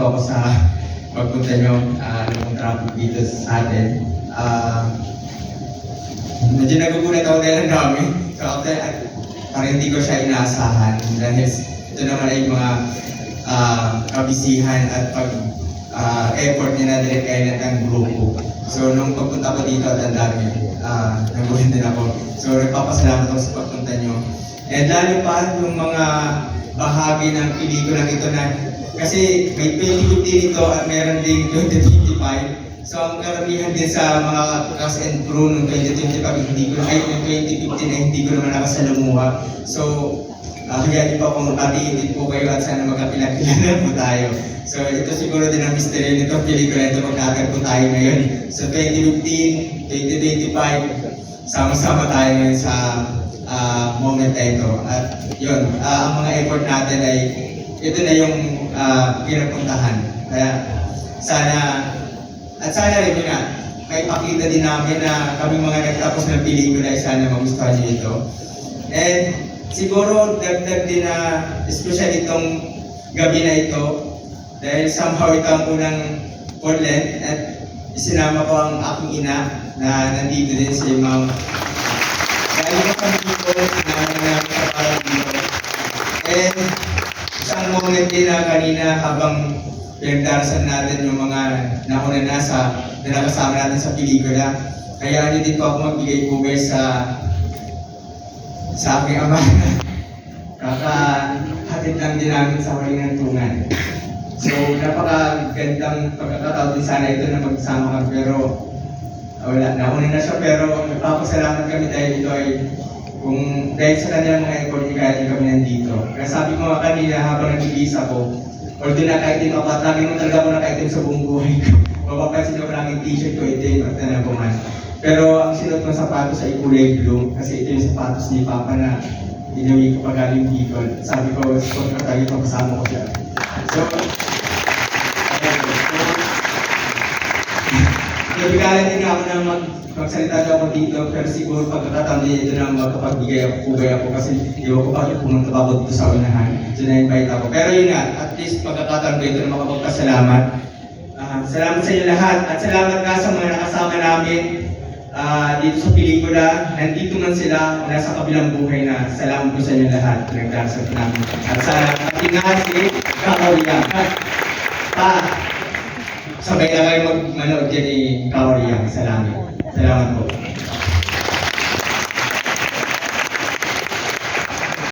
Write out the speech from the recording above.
po ako sa pagpunta nyo ng traffic dito sa atin. Medyo nagugulat ako dahil ang dami. So, parang hindi ko siya inaasahan dahil ito naman ay mga kabisihan at effort nila direct kailan ng grupo. So, nung pagpunta ko dito at ang dami, nagulat din ako. So, nagpapasalamat ako sa pagpunta nyo. And lalo pa yung mga bahagi ng pelikulang ito na kasi may 2015 ito at meron din 2025. So ang karamihan din sa mga cast and crew ng 2025 hindi ko ay 2015 ay hindi ko naman nakasalamuha. So kaya din po akong batiin po kayo at sana magkapilak-kilala po tayo. So ito siguro din ang mystery nito pelikula ito magkakaroon po tayo ngayon. So 2015, 2025, sama-sama tayo ngayon sa moment na ito. At yun, ang mga effort natin ay ito na yung pinapuntahan. Kaya sana rin yun nga, may pakita din namin na kami mga nagtapos ng pelikula ay sana magustuhan niyo ito. And siguro dagdag din na especially itong gabi na ito dahil somehow ito ang unang full length at isinama ko ang aking ina na nandito din sa Mount. Dahil ko kami dito, namin namin sa parang dito. And isang moment din na kanina habang pinagdarasan natin yung mga nauna na nakasama natin sa pelikula. Kaya ano din po ako magbigay-pugay sa aking ama. Kakahatid lang din namin sa huling hantungan. So, napakagandang pagkakataon din sana ito na magsama kami pero wala, nauna na siya pero nagpapasalamat kami dahil ito ay dahil sa kanilang mga effort kaya kami nandito. Kaya sabi ko nga kanina habang nag-ibis ako, although nakaitim ako at lagi mo talaga ako nakaitim sa buong buhay ko. Mapapansin nyo lang yung t-shirt ko, itim at nanabuman. Pero ang sinuot ng sapatos ay kulay blue kasi ito yung sapatos ni Papa na inawi ko pa galing Bicol. Sabi ko, sport na tayo, papasama ko siya. So, nabigalan din ako na magsalita daw ako dito, pero siguro pagkakataon din ito na magkapagbigay ako kasi iwan ko pa pumunta pa ako dito sa unahan. So na-invite ako. Pero yun nga, at least pagkakataon ko ito na makapagpasalamat. Salamat sa inyo lahat at salamat nga sa mga nakasama namin dito sa pelikula. Nandito man sila o nasa kabilang buhay na salamat po sa inyo lahat na nagdarasal namin. At sa ating si Kakawiyang. Sabay na kayo mag-manood dyan ni Kaori Yang. Salamat po.